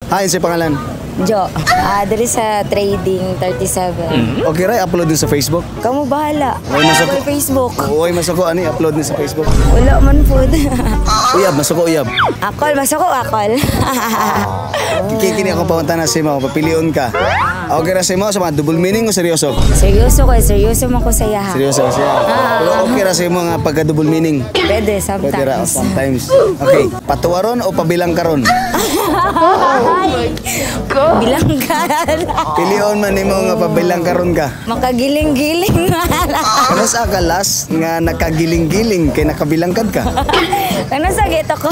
Hain sa pangalan. Jo. Diri sa Trading 37. Okay ra upload din sa Facebook. Kamu bahala. Oy masako. Facebook. Oy masako ani upload din sa Facebook. Wala man po. Uyab masako uyab. Akol, masako akol. Kikini ako paunta na si mo, papilion ka. Okay ra si mo sa mga double meaning o seryoso? Seryoso ko, seryoso man ko saya ha. Seryoso siya. Pero okay ra si mo nga pagka double meaning. Pwede, sometimes. Pwede ra sometimes. Okay, patuwaron o pabilang karon? Bilang ka. Pilion man nimo nga pabilang karon ka. Makagiling-giling. Ano sa kalas nga nakagiling-giling kay nakabilangkad ka? Ano sa gito ko?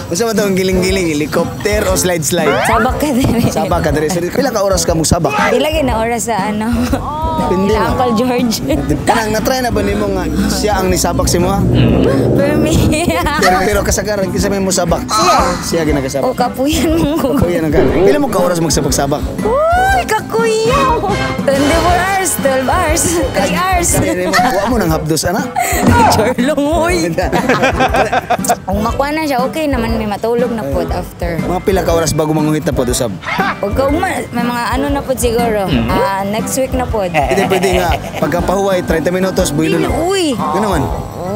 Unsa man tong giling-giling, helicopter o slide-slide? Sabak ka din. Sabak ka diri. Pila ka oras ka mo sabak? Di lagi na oras sa ano. Depende na. Uncle George. Kanang na-try na ba nimo nga siya ang nisabak si mo? For me. Pero kasagaran kinsa may mo sabak? Siya ginakasabak. O kapuyan mo ko. Kuya na ka. Pila mo ka oras magsabak-sabak? Uy, kakuya. 24 hours, 12 hours, 3 hours. Kuha mo ng hapdos ana. Charlong, uy. Kung makuha na siya, okay naman may matulog na pod after. Mga pila ka oras bago manguhit na pod usab? Huwag ka may mga ano na pod siguro. Next week na pod. Hindi pwede nga pagkapahuway 30 minutos builo na. Uy. Yun naman.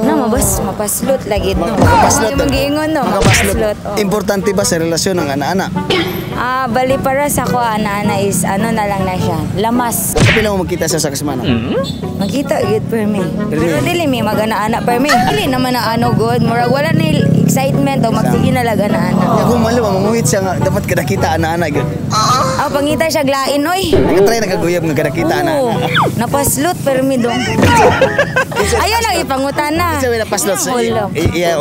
Na mapaslot lagi no. Makapaslot. Mag-iingon no. Makapaslot. Oh. Importante ba sa relasyon ng ana-ana? Bali para sa ko ana is ano na lang na siya. Lamas. Kapila mo magkita sa kasmana? Magkita good per me. Pero dili mi magana-ana per me. Dili naman na ano good. Murag wala na excitement o magsige na lang ana-ana. Ya kung malo manguhit siya nga dapat kada kita ana-ana gyud. Pangita siya glain oy. Nagtry nagaguyab nga kada kita ana-ana. Napaslot per me dong. Ayan ang ipangutana. Isa wala paslot sa Ulo. iya.